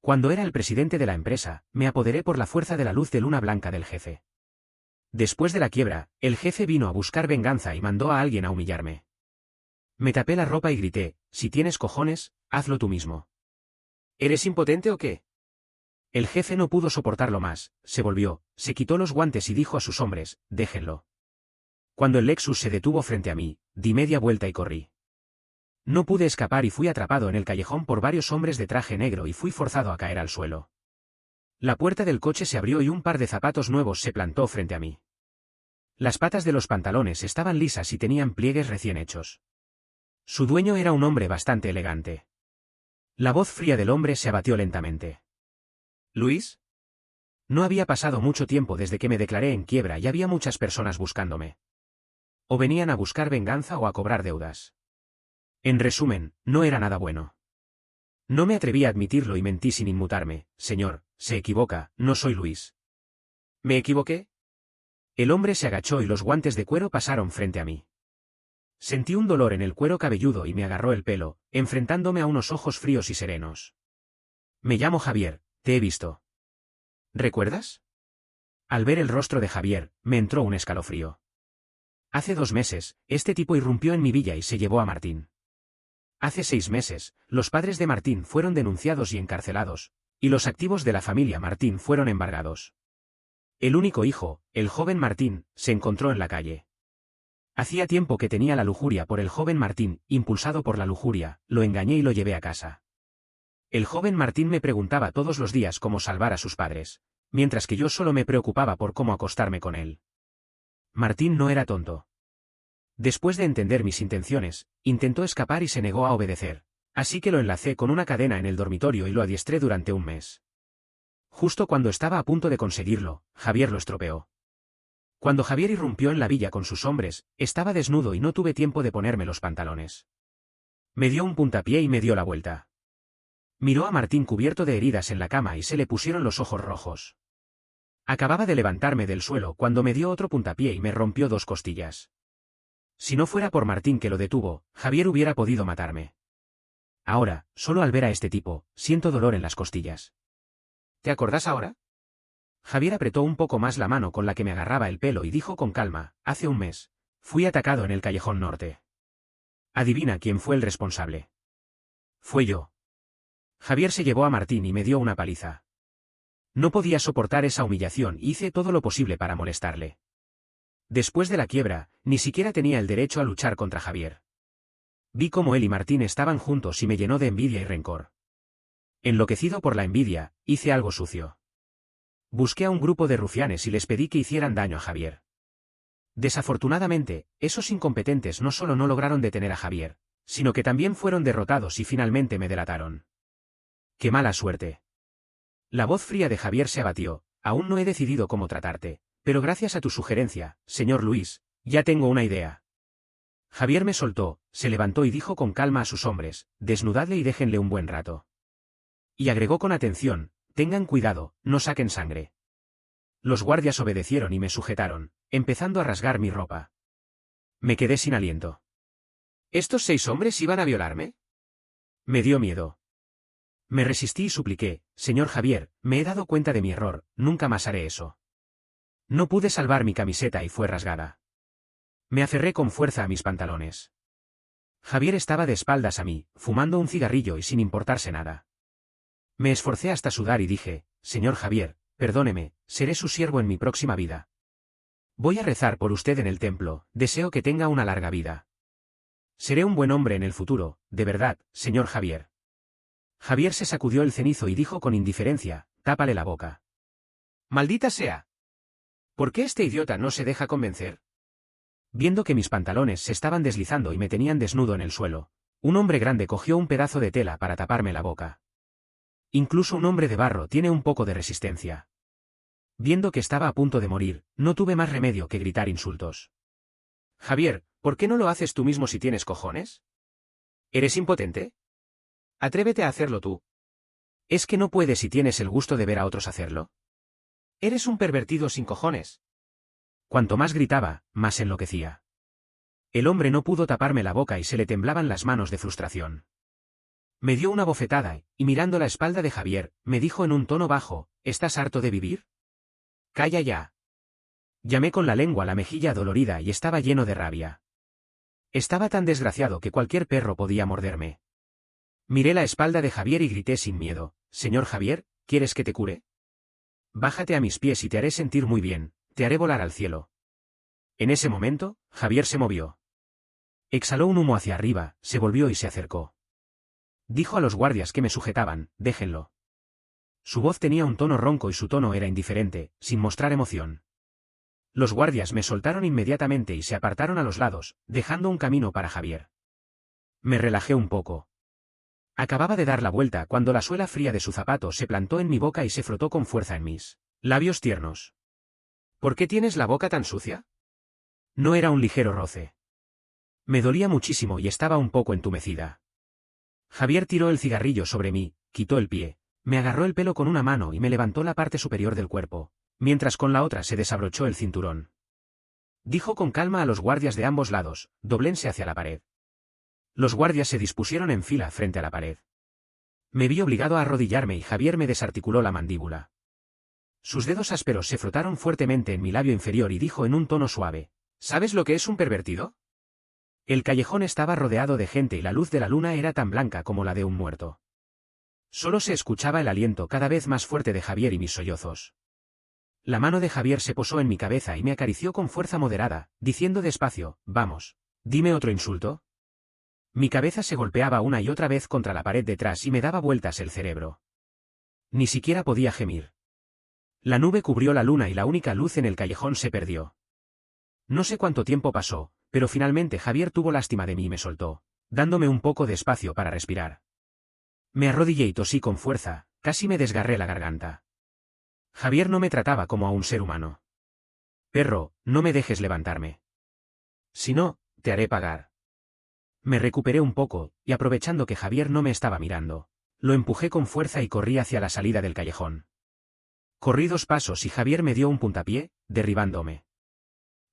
Cuando era el presidente de la empresa, me apoderé por la fuerza de la luz de luna blanca del jefe. Después de la quiebra, el jefe vino a buscar venganza y mandó a alguien a humillarme. Me tapé la ropa y grité, si tienes cojones, hazlo tú mismo. ¿Eres impotente o qué? El jefe no pudo soportarlo más, se volvió, se quitó los guantes y dijo a sus hombres, déjenlo. Cuando el Lexus se detuvo frente a mí, di media vuelta y corrí. No pude escapar y fui atrapado en el callejón por varios hombres de traje negro y fui forzado a caer al suelo. La puerta del coche se abrió y un par de zapatos nuevos se plantó frente a mí. Las patas de los pantalones estaban lisas y tenían pliegues recién hechos. Su dueño era un hombre bastante elegante. La voz fría del hombre se abatió lentamente. ¿Luis? No había pasado mucho tiempo desde que me declaré en quiebra y había muchas personas buscándome. O venían a buscar venganza o a cobrar deudas. En resumen, no era nada bueno. No me atreví a admitirlo y mentí sin inmutarme. Señor, se equivoca, no soy Luis. ¿Me equivoqué? El hombre se agachó y los guantes de cuero pasaron frente a mí. Sentí un dolor en el cuero cabelludo y me agarró el pelo, enfrentándome a unos ojos fríos y serenos. Me llamo Javier, te he visto. ¿Recuerdas? Al ver el rostro de Javier, me entró un escalofrío. Hace 2 meses, este tipo irrumpió en mi villa y se llevó a Martín. Hace 6 meses, los padres de Martín fueron denunciados y encarcelados, y los activos de la familia Martín fueron embargados. El único hijo, el joven Martín, se encontró en la calle. Hacía tiempo que tenía la lujuria por el joven Martín, impulsado por la lujuria, lo engañé y lo llevé a casa. El joven Martín me preguntaba todos los días cómo salvar a sus padres, mientras que yo solo me preocupaba por cómo acostarme con él. Martín no era tonto. Después de entender mis intenciones, intentó escapar y se negó a obedecer, así que lo enlacé con una cadena en el dormitorio y lo adiestré durante 1 mes. Justo cuando estaba a punto de conseguirlo, Javier lo estropeó. Cuando Javier irrumpió en la villa con sus hombres, estaba desnudo y no tuve tiempo de ponerme los pantalones. Me dio un puntapié y me dio la vuelta. Miró a Martín cubierto de heridas en la cama y se le pusieron los ojos rojos. Acababa de levantarme del suelo cuando me dio otro puntapié y me rompió 2 costillas. Si no fuera por Martín que lo detuvo, Javier hubiera podido matarme. Ahora, solo al ver a este tipo, siento dolor en las costillas. ¿Te acordás ahora? Javier apretó un poco más la mano con la que me agarraba el pelo y dijo con calma, hace 1 mes, fui atacado en el callejón norte. Adivina quién fue el responsable. Fue yo. Javier se llevó a Martín y me dio una paliza. No podía soportar esa humillación y hice todo lo posible para molestarle. Después de la quiebra, ni siquiera tenía el derecho a luchar contra Javier. Vi cómo él y Martín estaban juntos y me llenó de envidia y rencor. Enloquecido por la envidia, hice algo sucio. Busqué a un grupo de rufianes y les pedí que hicieran daño a Javier. Desafortunadamente, esos incompetentes no solo no lograron detener a Javier, sino que también fueron derrotados y finalmente me delataron. ¡Qué mala suerte! La voz fría de Javier se abatió, aún no he decidido cómo tratarte. Pero gracias a tu sugerencia, señor Luis, ya tengo una idea. Javier me soltó, se levantó y dijo con calma a sus hombres, desnudadle y déjenle un buen rato. Y agregó con atención, tengan cuidado, no saquen sangre. Los guardias obedecieron y me sujetaron, empezando a rasgar mi ropa. Me quedé sin aliento. ¿Estos 6 hombres iban a violarme? Me dio miedo. Me resistí y supliqué, señor Javier, me he dado cuenta de mi error, nunca más haré eso. No pude salvar mi camiseta y fue rasgada. Me aferré con fuerza a mis pantalones. Javier estaba de espaldas a mí, fumando un cigarrillo y sin importarse nada. Me esforcé hasta sudar y dije, señor Javier, perdóneme, seré su siervo en mi próxima vida. Voy a rezar por usted en el templo, deseo que tenga una larga vida. Seré un buen hombre en el futuro, de verdad, señor Javier. Javier se sacudió el cenizo y dijo con indiferencia, tápale la boca. ¡Maldita sea! ¿Por qué este idiota no se deja convencer? Viendo que mis pantalones se estaban deslizando y me tenían desnudo en el suelo, un hombre grande cogió un pedazo de tela para taparme la boca. Incluso un hombre de barro tiene un poco de resistencia. Viendo que estaba a punto de morir, no tuve más remedio que gritar insultos. Javier, ¿por qué no lo haces tú mismo si tienes cojones? ¿Eres impotente? Atrévete a hacerlo tú. ¿Es que no puedes si tienes el gusto de ver a otros hacerlo? Eres un pervertido sin cojones. Cuanto más gritaba, más enloquecía. El hombre no pudo taparme la boca y se le temblaban las manos de frustración. Me dio una bofetada y, mirando la espalda de Javier, me dijo en un tono bajo, ¿estás harto de vivir? Calla ya. Llamé con la lengua a la mejilla dolorida y estaba lleno de rabia. Estaba tan desgraciado que cualquier perro podía morderme. Miré la espalda de Javier y grité sin miedo, Señor Javier, ¿quieres que te cure? Bájate a mis pies y te haré sentir muy bien, te haré volar al cielo. En ese momento, Javier se movió. Exhaló un humo hacia arriba, se volvió y se acercó. Dijo a los guardias que me sujetaban, déjenlo. Su voz tenía un tono ronco y su tono era indiferente, sin mostrar emoción. Los guardias me soltaron inmediatamente y se apartaron a los lados, dejando un camino para Javier. Me relajé un poco. Acababa de dar la vuelta cuando la suela fría de su zapato se plantó en mi boca y se frotó con fuerza en mis labios tiernos. ¿Por qué tienes la boca tan sucia? No era un ligero roce. Me dolía muchísimo y estaba un poco entumecida. Javier tiró el cigarrillo sobre mí, quitó el pie, me agarró el pelo con una mano y me levantó la parte superior del cuerpo, mientras con la otra se desabrochó el cinturón. Dijo con calma a los guardias de ambos lados, doblense hacia la pared. Los guardias se dispusieron en fila frente a la pared. Me vi obligado a arrodillarme y Javier me desarticuló la mandíbula. Sus dedos ásperos se frotaron fuertemente en mi labio inferior y dijo en un tono suave, ¿sabes lo que es un pervertido? El callejón estaba rodeado de gente y la luz de la luna era tan blanca como la de un muerto. Solo se escuchaba el aliento cada vez más fuerte de Javier y mis sollozos. La mano de Javier se posó en mi cabeza y me acarició con fuerza moderada, diciendo despacio, vamos, dime otro insulto. Mi cabeza se golpeaba una y otra vez contra la pared detrás y me daba vueltas el cerebro. Ni siquiera podía gemir. La nube cubrió la luna y la única luz en el callejón se perdió. No sé cuánto tiempo pasó, pero finalmente Javier tuvo lástima de mí y me soltó, dándome un poco de espacio para respirar. Me arrodillé y tosí con fuerza, casi me desgarré la garganta. Javier no me trataba como a un ser humano. Perro, no me dejes levantarme. Si no, te haré pagar. Me recuperé un poco, y aprovechando que Javier no me estaba mirando, lo empujé con fuerza y corrí hacia la salida del callejón. Corrí 2 pasos y Javier me dio un puntapié, derribándome.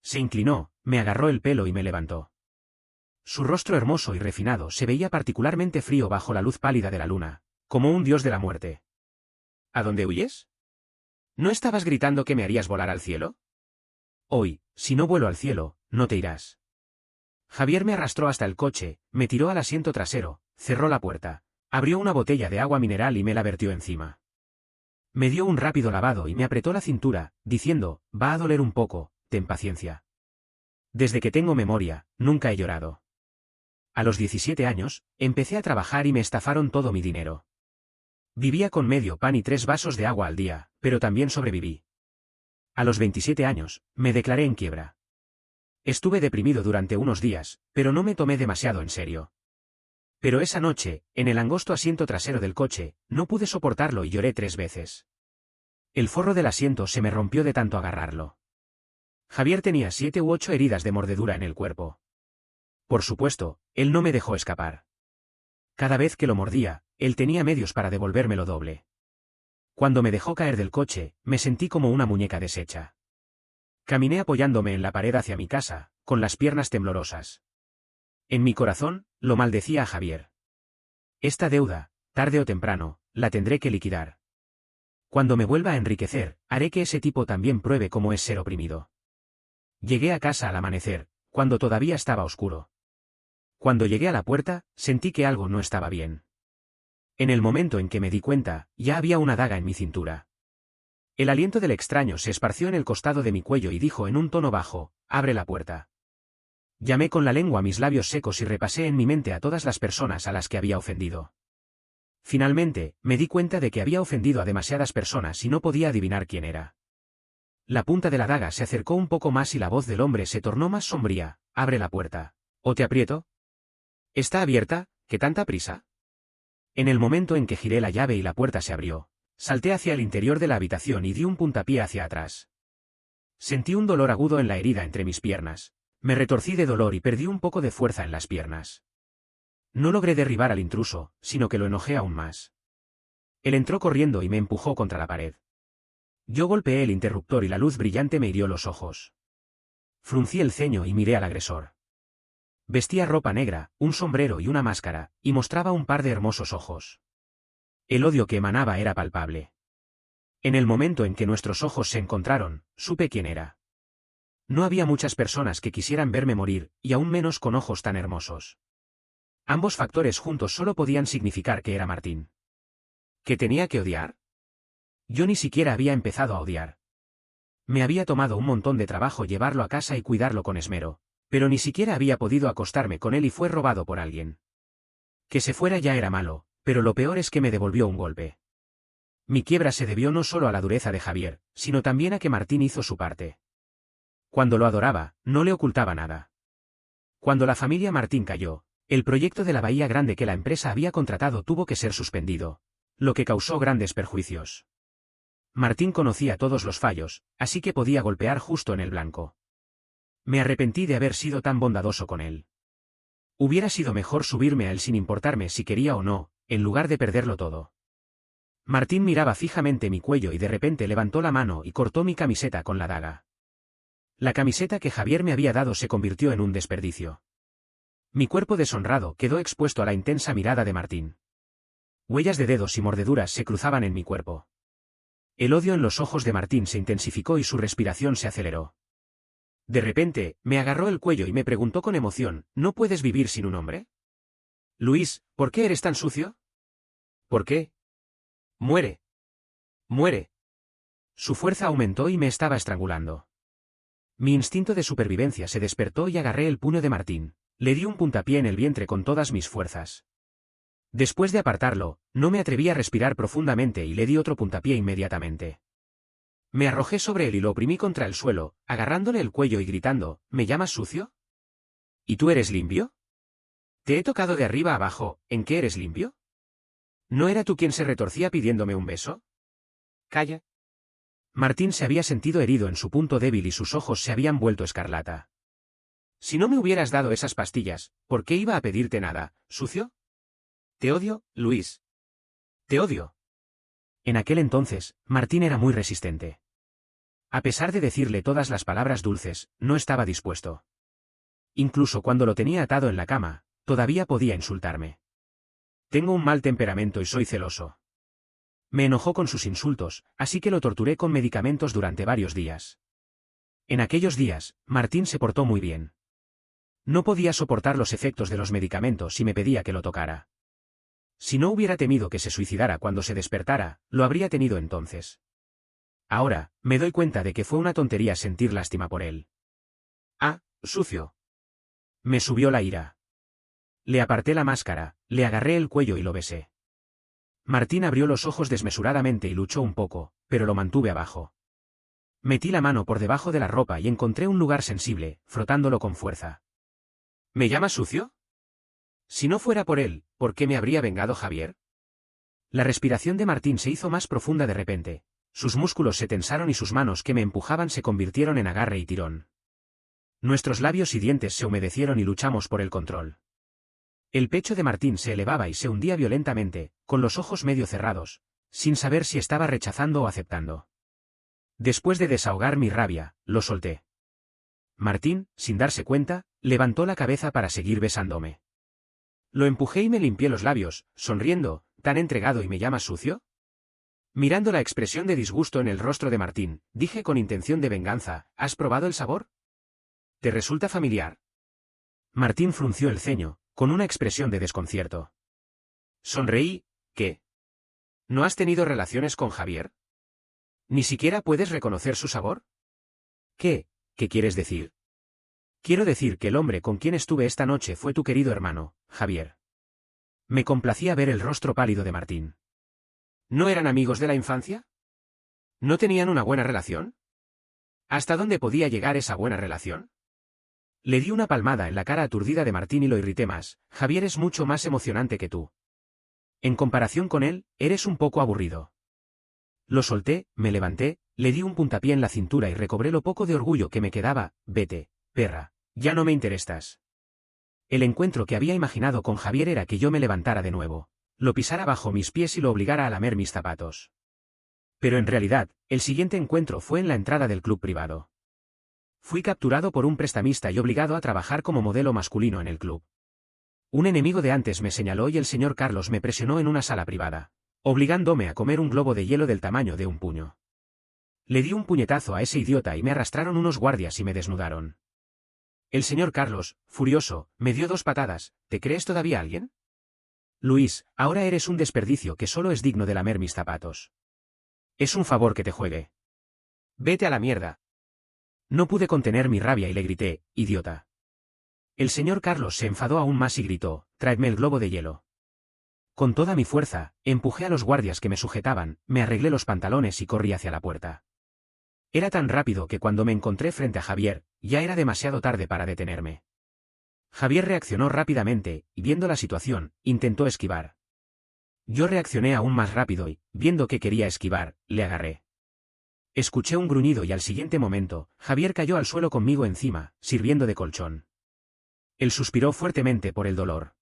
Se inclinó, me agarró el pelo y me levantó. Su rostro hermoso y refinado se veía particularmente frío bajo la luz pálida de la luna, como un dios de la muerte. ¿A dónde huyes? ¿No estabas gritando que me harías volar al cielo? Hoy, si no vuelo al cielo, no te irás. Javier me arrastró hasta el coche, me tiró al asiento trasero, cerró la puerta, abrió una botella de agua mineral y me la vertió encima. Me dio un rápido lavado y me apretó la cintura, diciendo, va a doler un poco, ten paciencia. Desde que tengo memoria, nunca he llorado. A los 17 años, empecé a trabajar y me estafaron todo mi dinero. Vivía con medio pan y 3 vasos de agua al día, pero también sobreviví. A los 27 años, me declaré en quiebra. Estuve deprimido durante unos días, pero no me tomé demasiado en serio. Pero esa noche, en el angosto asiento trasero del coche, no pude soportarlo y lloré 3 veces. El forro del asiento se me rompió de tanto agarrarlo. Javier tenía 7 u 8 heridas de mordedura en el cuerpo. Por supuesto, él no me dejó escapar. Cada vez que lo mordía, él tenía medios para devolvérmelo doble. Cuando me dejó caer del coche, me sentí como una muñeca deshecha. Caminé apoyándome en la pared hacia mi casa, con las piernas temblorosas. En mi corazón, lo maldecía a Javier. Esta deuda, tarde o temprano, la tendré que liquidar. Cuando me vuelva a enriquecer, haré que ese tipo también pruebe cómo es ser oprimido. Llegué a casa al amanecer, cuando todavía estaba oscuro. Cuando llegué a la puerta, sentí que algo no estaba bien. En el momento en que me di cuenta, ya había una daga en mi cintura. El aliento del extraño se esparció en el costado de mi cuello y dijo en un tono bajo, abre la puerta. Llamé con la lengua mis labios secos y repasé en mi mente a todas las personas a las que había ofendido. Finalmente, me di cuenta de que había ofendido a demasiadas personas y no podía adivinar quién era. La punta de la daga se acercó un poco más y la voz del hombre se tornó más sombría, abre la puerta. ¿O te aprieto? ¿Está abierta? ¿Qué tanta prisa? En el momento en que giré la llave y la puerta se abrió, salté hacia el interior de la habitación y di un puntapié hacia atrás. Sentí un dolor agudo en la herida entre mis piernas. Me retorcí de dolor y perdí un poco de fuerza en las piernas. No logré derribar al intruso, sino que lo enojé aún más. Él entró corriendo y me empujó contra la pared. Yo golpeé el interruptor y la luz brillante me hirió los ojos. Fruncí el ceño y miré al agresor. Vestía ropa negra, un sombrero y una máscara, y mostraba un par de hermosos ojos. El odio que emanaba era palpable. En el momento en que nuestros ojos se encontraron, supe quién era. No había muchas personas que quisieran verme morir, y aún menos con ojos tan hermosos. Ambos factores juntos solo podían significar que era Martín. ¿Que tenía que odiar? Yo ni siquiera había empezado a odiar. Me había tomado un montón de trabajo llevarlo a casa y cuidarlo con esmero, pero ni siquiera había podido acostarme con él y fue robado por alguien. Que se fuera ya era malo, pero lo peor es que me devolvió un golpe. Mi quiebra se debió no solo a la dureza de Javier, sino también a que Martín hizo su parte. Cuando lo adoraba, no le ocultaba nada. Cuando la familia Martín cayó, el proyecto de la Bahía Grande que la empresa había contratado tuvo que ser suspendido, lo que causó grandes perjuicios. Martín conocía todos los fallos, así que podía golpear justo en el blanco. Me arrepentí de haber sido tan bondadoso con él. Hubiera sido mejor subirme a él sin importarme si quería o no, en lugar de perderlo todo. Martín miraba fijamente mi cuello y de repente levantó la mano y cortó mi camiseta con la daga. La camiseta que Javier me había dado se convirtió en un desperdicio. Mi cuerpo deshonrado quedó expuesto a la intensa mirada de Martín. Huellas de dedos y mordeduras se cruzaban en mi cuerpo. El odio en los ojos de Martín se intensificó y su respiración se aceleró. De repente, me agarró el cuello y me preguntó con emoción, ¿no puedes vivir sin un hombre? Luis, ¿por qué eres tan sucio? ¿Por qué? Muere. Muere. Su fuerza aumentó y me estaba estrangulando. Mi instinto de supervivencia se despertó y agarré el puño de Martín. Le di un puntapié en el vientre con todas mis fuerzas. Después de apartarlo, no me atreví a respirar profundamente y le di otro puntapié inmediatamente. Me arrojé sobre él y lo oprimí contra el suelo, agarrándole el cuello y gritando, ¿me llamas sucio? ¿Y tú eres limpio? Te he tocado de arriba abajo, ¿en qué eres limpio? ¿No era tú quien se retorcía pidiéndome un beso? Calla. Martín se había sentido herido en su punto débil y sus ojos se habían vuelto escarlata. Si no me hubieras dado esas pastillas, ¿por qué iba a pedirte nada, sucio? Te odio, Luis. Te odio. En aquel entonces, Martín era muy resistente. A pesar de decirle todas las palabras dulces, no estaba dispuesto. Incluso cuando lo tenía atado en la cama, todavía podía insultarme. Tengo un mal temperamento y soy celoso. Me enojó con sus insultos, así que lo torturé con medicamentos durante varios días. En aquellos días, Martín se portó muy bien. No podía soportar los efectos de los medicamentos y me pedía que lo tocara. Si no hubiera temido que se suicidara cuando se despertara, lo habría tenido entonces. Ahora, me doy cuenta de que fue una tontería sentir lástima por él. Ah, sucio. Me subió la ira. Le aparté la máscara, le agarré el cuello y lo besé. Martín abrió los ojos desmesuradamente y luchó un poco, pero lo mantuve abajo. Metí la mano por debajo de la ropa y encontré un lugar sensible, frotándolo con fuerza. ¿Me llamas sucio? Si no fuera por él, ¿por qué me habría vengado Javier? La respiración de Martín se hizo más profunda de repente. Sus músculos se tensaron y sus manos que me empujaban se convirtieron en agarre y tirón. Nuestros labios y dientes se humedecieron y luchamos por el control. El pecho de Martín se elevaba y se hundía violentamente, con los ojos medio cerrados, sin saber si estaba rechazando o aceptando. Después de desahogar mi rabia, lo solté. Martín, sin darse cuenta, levantó la cabeza para seguir besándome. Lo empujé y me limpié los labios, sonriendo, ¿tan entregado y me llamas sucio? Mirando la expresión de disgusto en el rostro de Martín, dije con intención de venganza, ¿has probado el sabor? ¿Te resulta familiar? Martín frunció el ceño, con una expresión de desconcierto. Sonreí, ¿qué? ¿No has tenido relaciones con Javier? ¿Ni siquiera puedes reconocer su sabor? ¿Qué quieres decir? Quiero decir que el hombre con quien estuve esta noche fue tu querido hermano, Javier. Me complacía ver el rostro pálido de Martín. ¿No eran amigos de la infancia? ¿No tenían una buena relación? ¿Hasta dónde podía llegar esa buena relación? Le di una palmada en la cara aturdida de Martín y lo irrité más. Javier es mucho más emocionante que tú. En comparación con él, eres un poco aburrido. Lo solté, me levanté, le di un puntapié en la cintura y recobré lo poco de orgullo que me quedaba. Vete, perra, ya no me interesas. El encuentro que había imaginado con Javier era que yo me levantara de nuevo, lo pisara bajo mis pies y lo obligara a lamer mis zapatos. Pero en realidad, el siguiente encuentro fue en la entrada del club privado. Fui capturado por un prestamista y obligado a trabajar como modelo masculino en el club. Un enemigo de antes me señaló y el señor Carlos me presionó en una sala privada, obligándome a comer un globo de hielo del tamaño de un puño. Le di un puñetazo a ese idiota y me arrastraron unos guardias y me desnudaron. El señor Carlos, furioso, me dio 2 patadas. ¿Te crees todavía alguien? Luis, ahora eres un desperdicio que solo es digno de lamer mis zapatos. Es un favor que te juegue. Vete a la mierda. No pude contener mi rabia y le grité, idiota. El señor Carlos se enfadó aún más y gritó, tráeme el globo de hielo. Con toda mi fuerza, empujé a los guardias que me sujetaban, me arreglé los pantalones y corrí hacia la puerta. Era tan rápido que cuando me encontré frente a Javier, ya era demasiado tarde para detenerme. Javier reaccionó rápidamente, y viendo la situación, intentó esquivar. Yo reaccioné aún más rápido y, viendo que quería esquivar, le agarré. Escuché un gruñido y al siguiente momento, Javier cayó al suelo conmigo encima, sirviendo de colchón. Él suspiró fuertemente por el dolor.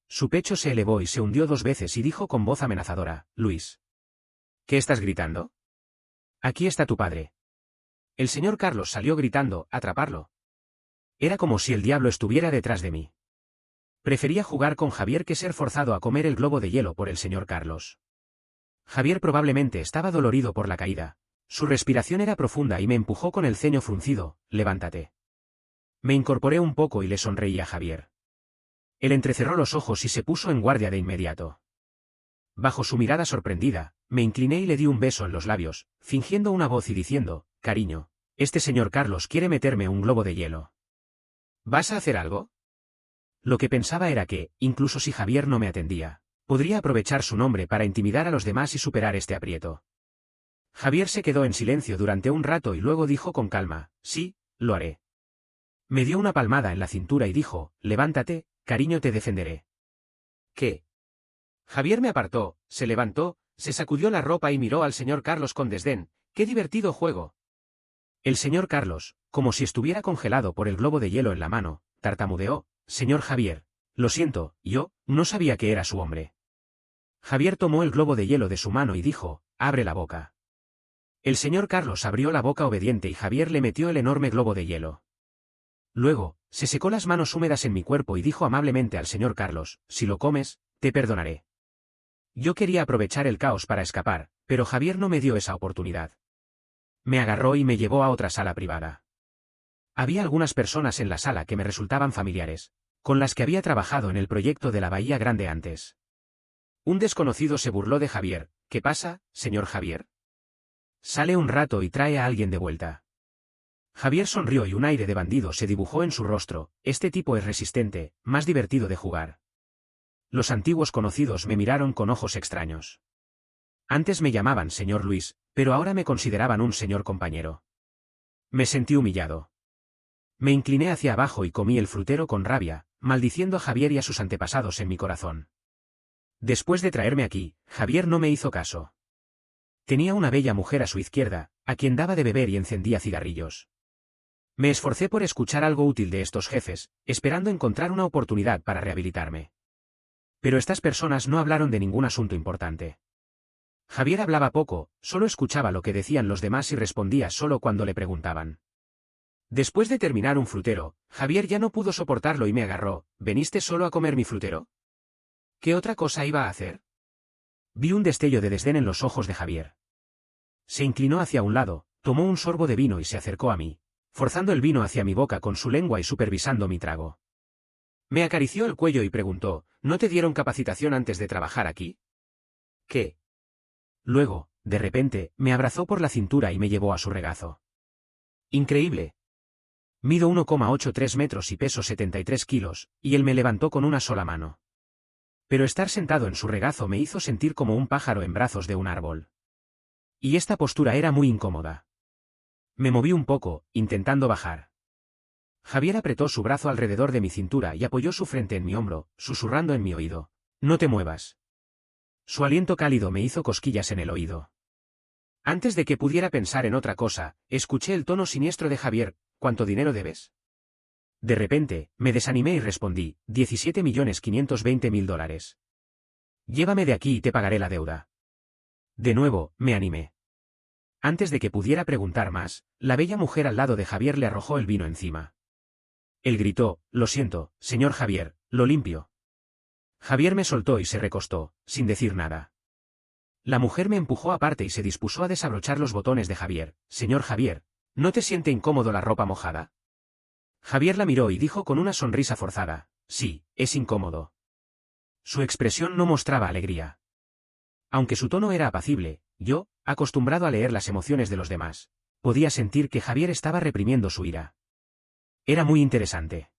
Su pecho se elevó y se hundió 2 veces y dijo con voz amenazadora, Luis. ¿Qué estás gritando? Aquí está tu padre. El señor Carlos salió gritando, atraparlo. Era como si el diablo estuviera detrás de mí. Prefería jugar con Javier que ser forzado a comer el globo de hielo por el señor Carlos. Javier probablemente estaba dolorido por la caída. Su respiración era profunda y me empujó con el ceño fruncido, levántate. Me incorporé un poco y le sonreí a Javier. Él entrecerró los ojos y se puso en guardia de inmediato. Bajo su mirada sorprendida, me incliné y le di un beso en los labios, fingiendo una voz y diciendo, cariño, este señor Carlos quiere meterme un globo de hielo. ¿Vas a hacer algo? Lo que pensaba era que, incluso si Javier no me atendía, podría aprovechar su nombre para intimidar a los demás y superar este aprieto. Javier se quedó en silencio durante un rato y luego dijo con calma, sí, lo haré. Me dio una palmada en la cintura y dijo, levántate, cariño, te defenderé. ¿Qué? Javier me apartó, se levantó, se sacudió la ropa y miró al señor Carlos con desdén. ¡Qué divertido juego! El señor Carlos, como si estuviera congelado por el globo de hielo en la mano, tartamudeó, señor Javier, lo siento, yo, no sabía que era su hombre. Javier tomó el globo de hielo de su mano y dijo, abre la boca. El señor Carlos abrió la boca obediente y Javier le metió el enorme globo de hielo. Luego, se secó las manos húmedas en mi cuerpo y dijo amablemente al señor Carlos, si lo comes, te perdonaré. Yo quería aprovechar el caos para escapar, pero Javier no me dio esa oportunidad. Me agarró y me llevó a otra sala privada. Había algunas personas en la sala que me resultaban familiares, con las que había trabajado en el proyecto de la Bahía Grande antes. Un desconocido se burló de Javier, ¿qué pasa, señor Javier? Sale un rato y trae a alguien de vuelta. Javier sonrió y un aire de bandido se dibujó en su rostro, este tipo es resistente, más divertido de jugar. Los antiguos conocidos me miraron con ojos extraños. Antes me llamaban señor Luis, pero ahora me consideraban un señor compañero. Me sentí humillado. Me incliné hacia abajo y comí el frutero con rabia, maldiciendo a Javier y a sus antepasados en mi corazón. Después de traerme aquí, Javier no me hizo caso. Tenía una bella mujer a su izquierda, a quien daba de beber y encendía cigarrillos. Me esforcé por escuchar algo útil de estos jefes, esperando encontrar una oportunidad para rehabilitarme. Pero estas personas no hablaron de ningún asunto importante. Javier hablaba poco, solo escuchaba lo que decían los demás y respondía solo cuando le preguntaban. Después de terminar un frutero, Javier ya no pudo soportarlo y me agarró, ¿veniste solo a comer mi frutero? ¿Qué otra cosa iba a hacer? Vi un destello de desdén en los ojos de Javier. Se inclinó hacia un lado, tomó un sorbo de vino y se acercó a mí, forzando el vino hacia mi boca con su lengua y supervisando mi trago. Me acarició el cuello y preguntó, ¿no te dieron capacitación antes de trabajar aquí? ¿Qué? Luego, de repente, me abrazó por la cintura y me llevó a su regazo. Increíble. Mido 1,83 metros y peso 73 kilos, y él me levantó con una sola mano. Pero estar sentado en su regazo me hizo sentir como un pájaro en brazos de un árbol. Y esta postura era muy incómoda. Me moví un poco, intentando bajar. Javier apretó su brazo alrededor de mi cintura y apoyó su frente en mi hombro, susurrando en mi oído. No te muevas. Su aliento cálido me hizo cosquillas en el oído. Antes de que pudiera pensar en otra cosa, escuché el tono siniestro de Javier, ¿cuánto dinero debes? De repente, me desanimé y respondí, $17.520.000. Llévame de aquí y te pagaré la deuda. De nuevo, me animé. Antes de que pudiera preguntar más, la bella mujer al lado de Javier le arrojó el vino encima. Él gritó, «Lo siento, señor Javier, lo limpio». Javier me soltó y se recostó, sin decir nada. La mujer me empujó aparte y se dispuso a desabrochar los botones de Javier. «Señor Javier, ¿no te siente incómodo la ropa mojada?» Javier la miró y dijo con una sonrisa forzada, «Sí, es incómodo». Su expresión no mostraba alegría. Aunque su tono era apacible, yo, acostumbrado a leer las emociones de los demás, podía sentir que Javier estaba reprimiendo su ira. Era muy interesante.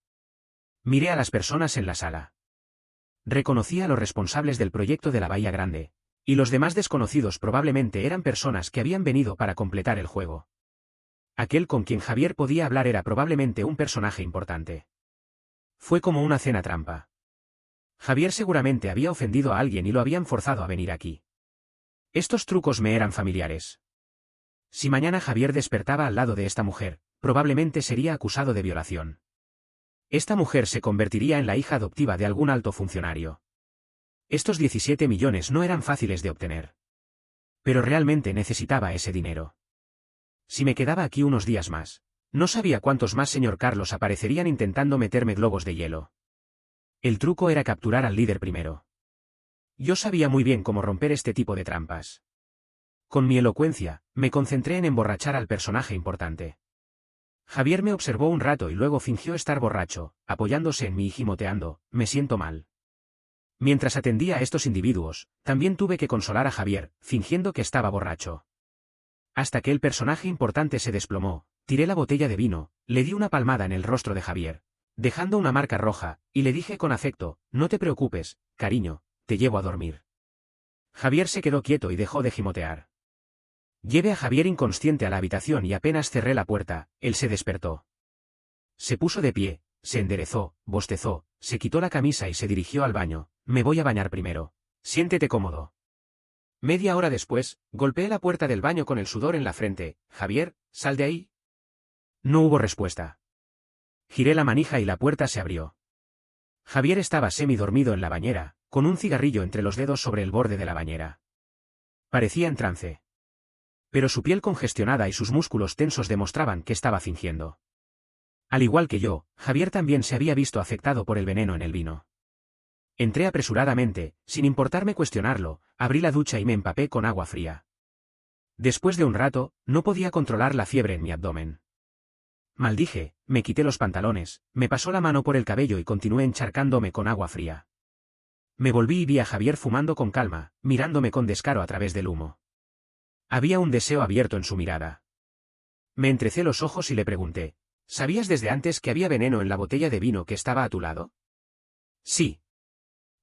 Miré a las personas en la sala. Reconocí a los responsables del proyecto de la Bahía Grande, y los demás desconocidos probablemente eran personas que habían venido para completar el juego. Aquel con quien Javier podía hablar era probablemente un personaje importante. Fue como una cena trampa. Javier seguramente había ofendido a alguien y lo habían forzado a venir aquí. Estos trucos me eran familiares. Si mañana Javier despertaba al lado de esta mujer, probablemente sería acusado de violación. Esta mujer se convertiría en la hija adoptiva de algún alto funcionario. Estos 17 millones no eran fáciles de obtener. Pero realmente necesitaba ese dinero. Si me quedaba aquí unos días más, no sabía cuántos más señor Carlos aparecerían intentando meterme globos de hielo. El truco era capturar al líder primero. Yo sabía muy bien cómo romper este tipo de trampas. Con mi elocuencia, me concentré en emborrachar al personaje importante. Javier me observó un rato y luego fingió estar borracho, apoyándose en mí y gimoteando, «Me siento mal». Mientras atendía a estos individuos, también tuve que consolar a Javier, fingiendo que estaba borracho. Hasta que el personaje importante se desplomó, tiré la botella de vino, le di una palmada en el rostro de Javier, dejando una marca roja, y le dije con afecto, «No te preocupes, cariño, te llevo a dormir». Javier se quedó quieto y dejó de gimotear. Llevé a Javier inconsciente a la habitación y apenas cerré la puerta, él se despertó. Se puso de pie, se enderezó, bostezó, se quitó la camisa y se dirigió al baño. «Me voy a bañar primero. Siéntete cómodo». Media hora después, golpeé la puerta del baño con el sudor en la frente. «Javier, sal de ahí». No hubo respuesta. Giré la manija y la puerta se abrió. Javier estaba semidormido en la bañera, con un cigarrillo entre los dedos sobre el borde de la bañera. Parecía en trance. Pero su piel congestionada y sus músculos tensos demostraban que estaba fingiendo. Al igual que yo, Javier también se había visto afectado por el veneno en el vino. Entré apresuradamente, sin importarme cuestionarlo, abrí la ducha y me empapé con agua fría. Después de un rato, no podía controlar la fiebre en mi abdomen. Maldije, me quité los pantalones, me pasó la mano por el cabello y continué encharcándome con agua fría. Me volví y vi a Javier fumando con calma, mirándome con descaro a través del humo. Había un deseo abierto en su mirada. Me entrecé los ojos y le pregunté, «¿Sabías desde antes que había veneno en la botella de vino que estaba a tu lado?» «Sí».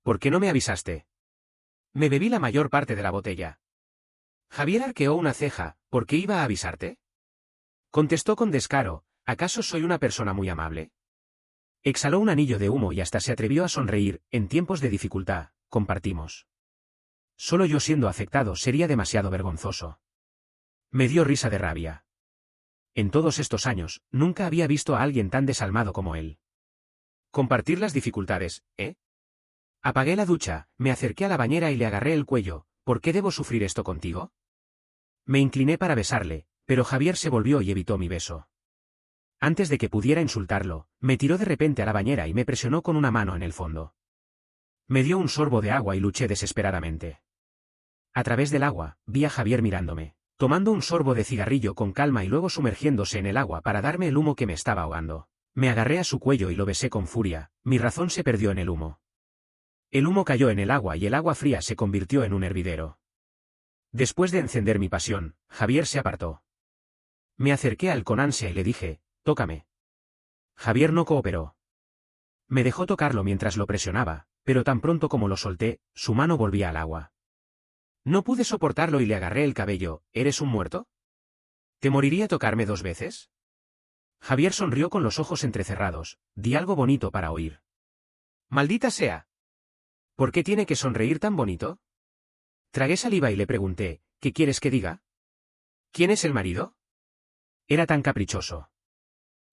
«¿Por qué no me avisaste?» «Me bebí la mayor parte de la botella». Javier arqueó una ceja, «¿Por qué iba a avisarte?» Contestó con descaro, «¿Acaso soy una persona muy amable?» Exhaló un anillo de humo y hasta se atrevió a sonreír. «En tiempos de dificultad, compartimos. Solo yo siendo afectado sería demasiado vergonzoso». Me dio risa de rabia. En todos estos años, nunca había visto a alguien tan desalmado como él. «Compartir las dificultades, ¿eh?» Apagué la ducha, me acerqué a la bañera y le agarré el cuello. «¿Por qué debo sufrir esto contigo?» Me incliné para besarle, pero Javier se volvió y evitó mi beso. Antes de que pudiera insultarlo, me tiró de repente a la bañera y me presionó con una mano en el fondo. Me dio un sorbo de agua y luché desesperadamente. A través del agua, vi a Javier mirándome, tomando un sorbo de cigarrillo con calma y luego sumergiéndose en el agua para darme el humo que me estaba ahogando. Me agarré a su cuello y lo besé con furia, mi razón se perdió en el humo. El humo cayó en el agua y el agua fría se convirtió en un hervidero. Después de encender mi pasión, Javier se apartó. Me acerqué a él con ansia y le dije, «Tócame». Javier no cooperó. Me dejó tocarlo mientras lo presionaba, pero tan pronto como lo solté, su mano volvía al agua. No pude soportarlo y le agarré el cabello. «¿Eres un muerto? ¿Te moriría tocarme 2 veces?» Javier sonrió con los ojos entrecerrados. «Di algo bonito para oír». «Maldita sea. ¿Por qué tiene que sonreír tan bonito?» Tragué saliva y le pregunté, «¿Qué quieres que diga? ¿Quién es el marido?» Era tan caprichoso.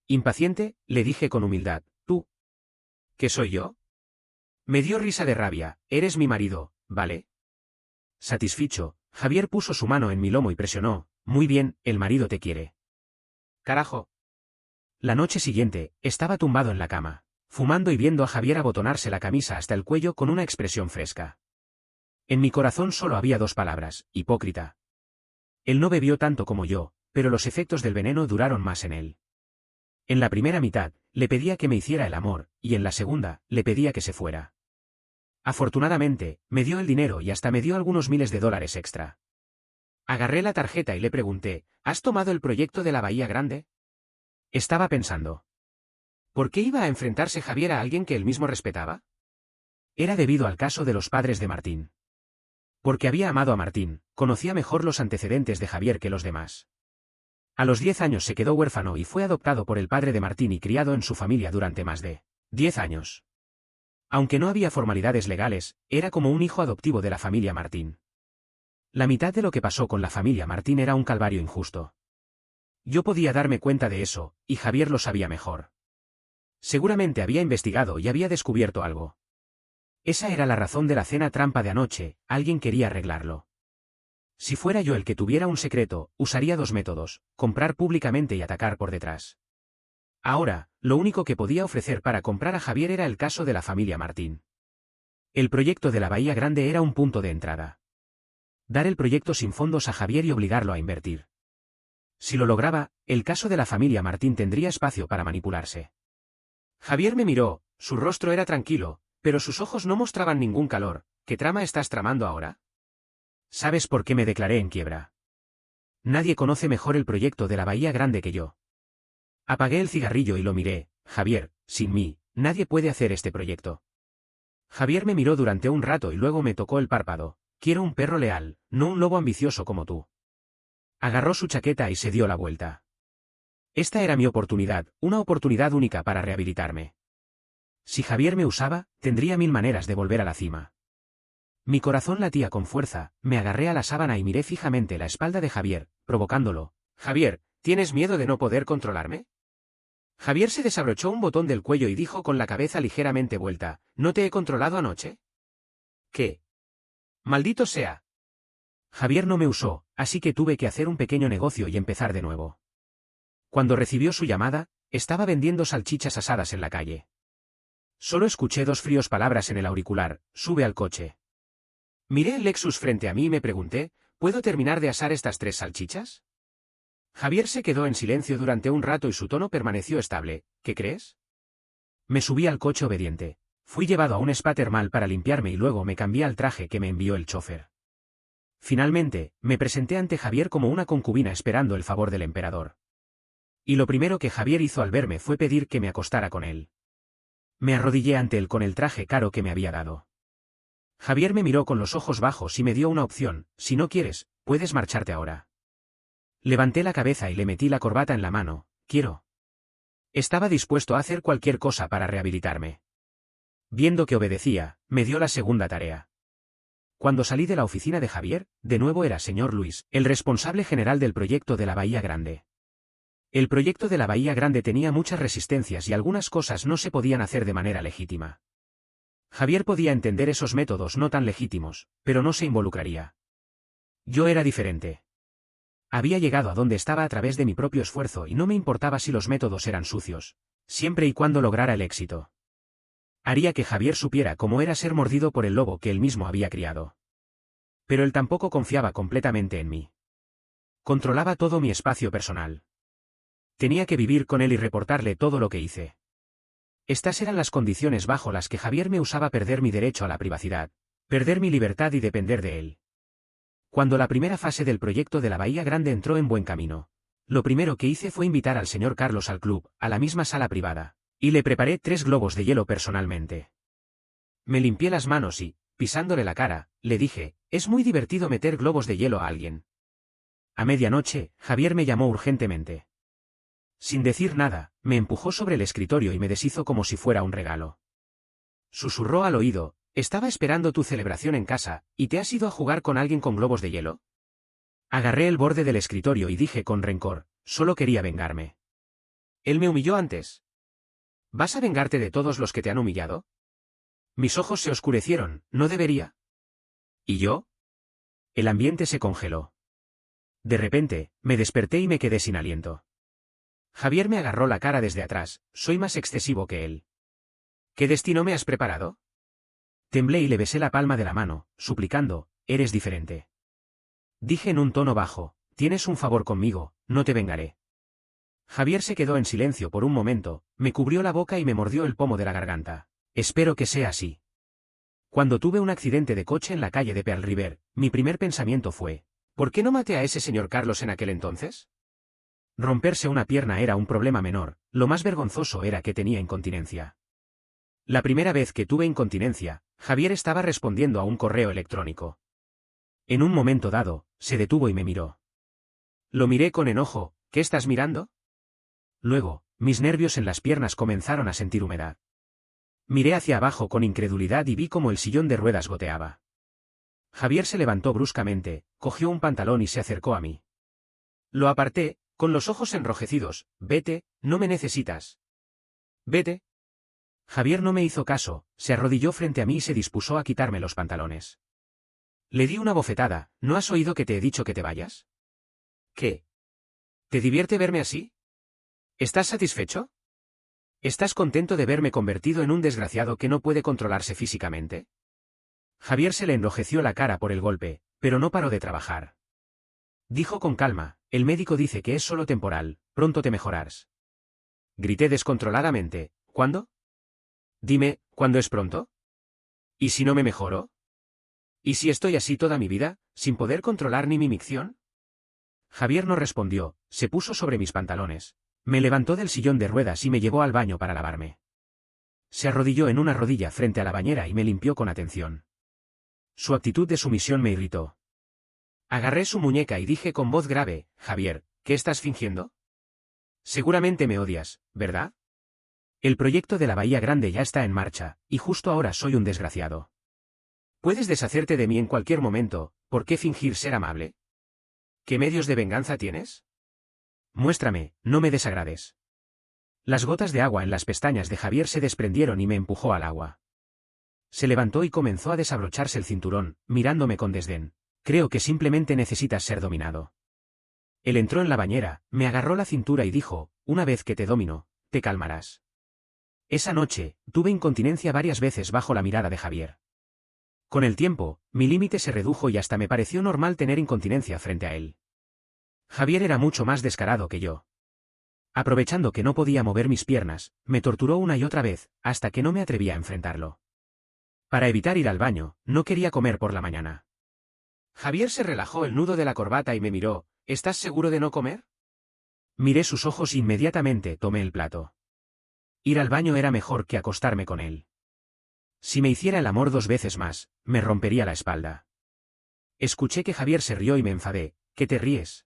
Impaciente, le dije con humildad, «¿Tú? ¿Qué soy yo?» Me dio risa de rabia. «Eres mi marido, ¿vale?» Satisfecho, Javier puso su mano en mi lomo y presionó, Muy bien, el marido te quiere. Carajo. La noche siguiente, estaba tumbado en la cama, fumando y viendo a Javier abotonarse la camisa hasta el cuello con una expresión fresca. En mi corazón solo había dos palabras: hipócrita. Él no bebió tanto como yo, pero los efectos del veneno duraron más en él. En la primera mitad, le pedía que me hiciera el amor, y en la segunda, le pedía que se fuera. Afortunadamente, me dio el dinero y hasta me dio algunos miles de dólares extra. Agarré la tarjeta y le pregunté: ¿has tomado el proyecto de la Bahía Grande? Estaba pensando. ¿Por qué iba a enfrentarse Javier a alguien que él mismo respetaba? Era debido al caso de los padres de Martín. Porque había amado a Martín, conocía mejor los antecedentes de Javier que los demás. A los 10 años se quedó huérfano y fue adoptado por el padre de Martín y criado en su familia durante más de 10 años. Aunque no había formalidades legales, era como un hijo adoptivo de la familia Martín. La mitad de lo que pasó con la familia Martín era un calvario injusto. Yo podía darme cuenta de eso, y Javier lo sabía mejor. Seguramente había investigado y había descubierto algo. Esa era la razón de la cena trampa de anoche: alguien quería arreglarlo. Si fuera yo el que tuviera un secreto, usaría dos métodos: comprar públicamente y atacar por detrás. Ahora, lo único que podía ofrecer para comprar a Javier era el caso de la familia Martín. El proyecto de la Bahía Grande era un punto de entrada. Dar el proyecto sin fondos a Javier y obligarlo a invertir. Si lo lograba, el caso de la familia Martín tendría espacio para manipularse. Javier me miró, su rostro era tranquilo, pero sus ojos no mostraban ningún calor. ¿Qué trama estás tramando ahora? ¿Sabes por qué me declaré en quiebra? Nadie conoce mejor el proyecto de la Bahía Grande que yo. Apagué el cigarrillo y lo miré: Javier, sin mí, nadie puede hacer este proyecto. Javier me miró durante un rato y luego me tocó el párpado: quiero un perro leal, no un lobo ambicioso como tú. Agarró su chaqueta y se dio la vuelta. Esta era mi oportunidad, una oportunidad única para rehabilitarme. Si Javier me usaba, tendría 1000 maneras de volver a la cima. Mi corazón latía con fuerza, me agarré a la sábana y miré fijamente la espalda de Javier, provocándolo. Javier, ¿tienes miedo de no poder controlarme? Javier se desabrochó un botón del cuello y dijo con la cabeza ligeramente vuelta: ¿no te he controlado anoche? ¿Qué? ¡Maldito sea! Javier no me usó, así que tuve que hacer un pequeño negocio y empezar de nuevo. Cuando recibió su llamada, estaba vendiendo salchichas asadas en la calle. Solo escuché dos fríos palabras en el auricular: sube al coche. Miré el Lexus frente a mí y me pregunté: ¿puedo terminar de asar estas 3 salchichas? Javier se quedó en silencio durante un rato y su tono permaneció estable. ¿Qué crees? Me subí al coche obediente. Fui llevado a un spa termal para limpiarme y luego me cambié al traje que me envió el chofer. Finalmente, me presenté ante Javier como una concubina esperando el favor del emperador. Y lo primero que Javier hizo al verme fue pedir que me acostara con él. Me arrodillé ante él con el traje caro que me había dado. Javier me miró con los ojos bajos y me dio una opción: si no quieres, puedes marcharte ahora. Levanté la cabeza y le metí la corbata en la mano: quiero. Estaba dispuesto a hacer cualquier cosa para rehabilitarme. Viendo que obedecía, me dio la segunda tarea. Cuando salí de la oficina de Javier, de nuevo era señor Luis, el responsable general del proyecto de la Bahía Grande. El proyecto de la Bahía Grande tenía muchas resistencias y algunas cosas no se podían hacer de manera legítima. Javier podía entender esos métodos no tan legítimos, pero no se involucraría. Yo era diferente. Había llegado a donde estaba a través de mi propio esfuerzo y no me importaba si los métodos eran sucios, siempre y cuando lograra el éxito. Haría que Javier supiera cómo era ser mordido por el lobo que él mismo había criado. Pero él tampoco confiaba completamente en mí. Controlaba todo mi espacio personal. Tenía que vivir con él y reportarle todo lo que hice. Estas eran las condiciones bajo las que Javier me usaba: perder mi derecho a la privacidad, perder mi libertad y depender de él. Cuando la primera fase del proyecto de la Bahía Grande entró en buen camino, lo primero que hice fue invitar al señor Carlos al club, a la misma sala privada, y le preparé 3 globos de hielo personalmente. Me limpié las manos y, pisándole la cara, le dije: es muy divertido meter globos de hielo a alguien. A medianoche, Javier me llamó urgentemente. Sin decir nada, me empujó sobre el escritorio y me deshizo como si fuera un regalo. Susurró al oído: estaba esperando tu celebración en casa, ¿y te has ido a jugar con alguien con globos de hielo? Agarré el borde del escritorio y dije con rencor: solo quería vengarme. Él me humilló antes. ¿Vas a vengarte de todos los que te han humillado? Mis ojos se oscurecieron: ¿no debería? ¿Y yo? El ambiente se congeló. De repente, me desperté y me quedé sin aliento. Javier me agarró la cara desde atrás, soy más excesivo que él. ¿Qué destino me has preparado? Temblé y le besé la palma de la mano, suplicando, eres diferente. Dije en un tono bajo, tienes un favor conmigo, no te vengaré. Javier se quedó en silencio por un momento, me cubrió la boca y me mordió el pomo de la garganta. Espero que sea así. Cuando tuve un accidente de coche en la calle de Pearl River, mi primer pensamiento fue, ¿por qué no maté a ese señor Carlos en aquel entonces? Romperse una pierna era un problema menor, lo más vergonzoso era que tenía incontinencia. La primera vez que tuve incontinencia, Javier estaba respondiendo a un correo electrónico. En un momento dado, se detuvo y me miró. Lo miré con enojo, ¿qué estás mirando? Luego, mis nervios en las piernas comenzaron a sentir humedad. Miré hacia abajo con incredulidad y vi cómo el sillón de ruedas goteaba. Javier se levantó bruscamente, cogió un pantalón y se acercó a mí. Lo aparté, con los ojos enrojecidos, vete, no me necesitas. Vete. Javier no me hizo caso, se arrodilló frente a mí y se dispuso a quitarme los pantalones. Le di una bofetada, ¿no has oído que te he dicho que te vayas? ¿Qué? ¿Te divierte verme así? ¿Estás satisfecho? ¿Estás contento de verme convertido en un desgraciado que no puede controlarse físicamente? Javier se le enrojeció la cara por el golpe, pero no paró de trabajar. Dijo con calma, el médico dice que es solo temporal, pronto te mejorarás. Grité descontroladamente, ¿cuándo? Dime, ¿cuándo es pronto? ¿Y si no me mejoro? ¿Y si estoy así toda mi vida, sin poder controlar ni mi micción? Javier no respondió, se puso sobre mis pantalones. Me levantó del sillón de ruedas y me llevó al baño para lavarme. Se arrodilló en una rodilla frente a la bañera y me limpió con atención. Su actitud de sumisión me irritó. Agarré su muñeca y dije con voz grave, Javier, ¿qué estás fingiendo? Seguramente me odias, ¿verdad? El proyecto de la Bahía Grande ya está en marcha, y justo ahora soy un desgraciado. Puedes deshacerte de mí en cualquier momento, ¿por qué fingir ser amable? ¿Qué medios de venganza tienes? Muéstrame, no me desagrades. Las gotas de agua en las pestañas de Javier se desprendieron y me empujó al agua. Se levantó y comenzó a desabrocharse el cinturón, mirándome con desdén. Creo que simplemente necesitas ser dominado. Él entró en la bañera, me agarró la cintura y dijo, una vez que te domino, te calmarás. Esa noche, tuve incontinencia varias veces bajo la mirada de Javier. Con el tiempo, mi límite se redujo y hasta me pareció normal tener incontinencia frente a él. Javier era mucho más descarado que yo. Aprovechando que no podía mover mis piernas, me torturó una y otra vez, hasta que no me atrevía a enfrentarlo. Para evitar ir al baño, no quería comer por la mañana. Javier se relajó el nudo de la corbata y me miró, ¿estás seguro de no comer? Miré sus ojos e inmediatamente tomé el plato. Ir al baño era mejor que acostarme con él. Si me hiciera el amor 2 veces más, me rompería la espalda. Escuché que Javier se rió y me enfadé, ¿qué te ríes?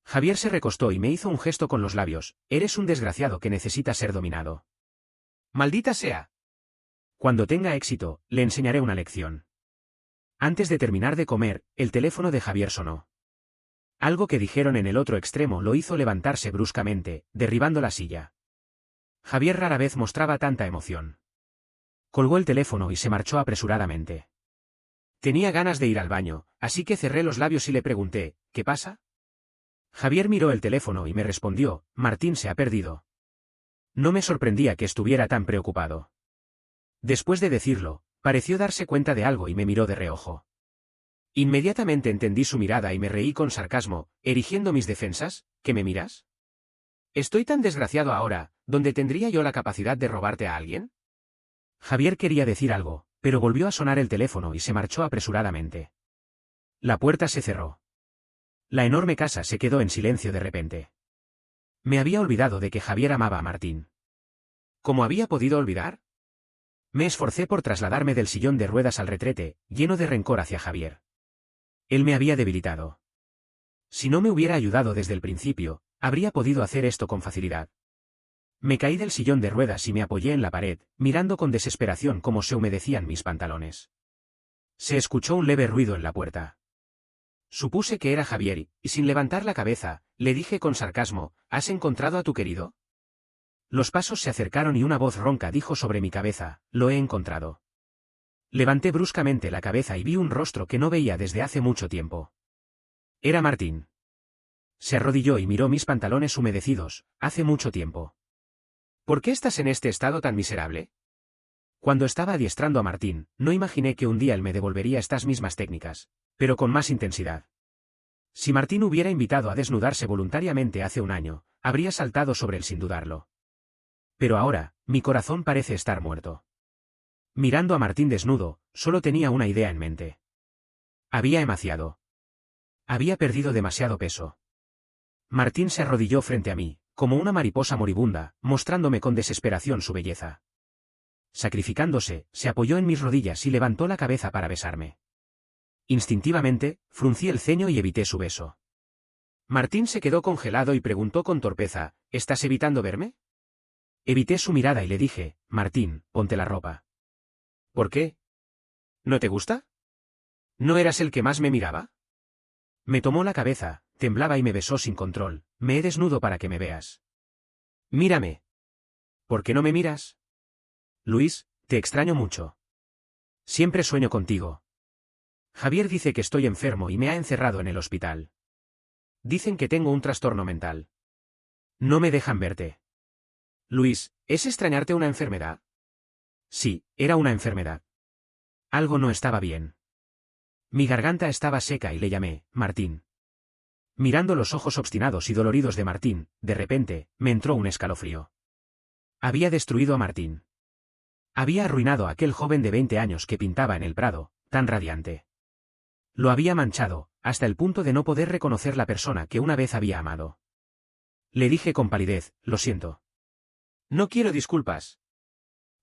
Javier se recostó y me hizo un gesto con los labios, eres un desgraciado que necesita ser dominado. ¡Maldita sea! Cuando tenga éxito, le enseñaré una lección. Antes de terminar de comer, el teléfono de Javier sonó. Algo que dijeron en el otro extremo lo hizo levantarse bruscamente, derribando la silla. Javier rara vez mostraba tanta emoción. Colgó el teléfono y se marchó apresuradamente. Tenía ganas de ir al baño, así que cerré los labios y le pregunté, ¿qué pasa? Javier miró el teléfono y me respondió, Martín se ha perdido. No me sorprendía que estuviera tan preocupado. Después de decirlo, pareció darse cuenta de algo y me miró de reojo. Inmediatamente entendí su mirada y me reí con sarcasmo, erigiendo mis defensas, ¿qué me miras? ¿Estoy tan desgraciado ahora, donde tendría yo la capacidad de robarte a alguien? Javier quería decir algo, pero volvió a sonar el teléfono y se marchó apresuradamente. La puerta se cerró. La enorme casa se quedó en silencio de repente. Me había olvidado de que Javier amaba a Martín. ¿Cómo había podido olvidar? Me esforcé por trasladarme del sillón de ruedas al retrete, lleno de rencor hacia Javier. Él me había debilitado. Si no me hubiera ayudado desde el principio, habría podido hacer esto con facilidad. Me caí del sillón de ruedas y me apoyé en la pared, mirando con desesperación cómo se humedecían mis pantalones. Se escuchó un leve ruido en la puerta. Supuse que era Javier y, sin levantar la cabeza, le dije con sarcasmo, ¿has encontrado a tu querido? Los pasos se acercaron y una voz ronca dijo sobre mi cabeza, lo he encontrado. Levanté bruscamente la cabeza y vi un rostro que no veía desde hace mucho tiempo. Era Martín. Se arrodilló y miró mis pantalones humedecidos, hace mucho tiempo. ¿Por qué estás en este estado tan miserable? Cuando estaba adiestrando a Martín, no imaginé que un día él me devolvería estas mismas técnicas, pero con más intensidad. Si Martín hubiera invitado a desnudarse voluntariamente hace un año, habría saltado sobre él sin dudarlo. Pero ahora, mi corazón parece estar muerto. Mirando a Martín desnudo, solo tenía una idea en mente. Había emaciado. Había perdido demasiado peso. Martín se arrodilló frente a mí, como una mariposa moribunda, mostrándome con desesperación su belleza. Sacrificándose, se apoyó en mis rodillas y levantó la cabeza para besarme. Instintivamente, fruncí el ceño y evité su beso. Martín se quedó congelado y preguntó con torpeza, ¿estás evitando verme? Evité su mirada y le dije, Martín, ponte la ropa. ¿Por qué? ¿No te gusta? ¿No eras el que más me miraba? Me tomó la cabeza, temblaba y me besó sin control. Me he desnudo para que me veas. Mírame. ¿Por qué no me miras? Luis, te extraño mucho. Siempre sueño contigo. Javier dice que estoy enfermo y me ha encerrado en el hospital. Dicen que tengo un trastorno mental. No me dejan verte. Luis, ¿es extrañarte una enfermedad? Sí, era una enfermedad. Algo no estaba bien. Mi garganta estaba seca y le llamé, Martín. Mirando los ojos obstinados y doloridos de Martín, de repente, me entró un escalofrío. Había destruido a Martín. Había arruinado a aquel joven de 20 años que pintaba en el prado, tan radiante. Lo había manchado, hasta el punto de no poder reconocer la persona que una vez había amado. Le dije con palidez, lo siento. No quiero disculpas.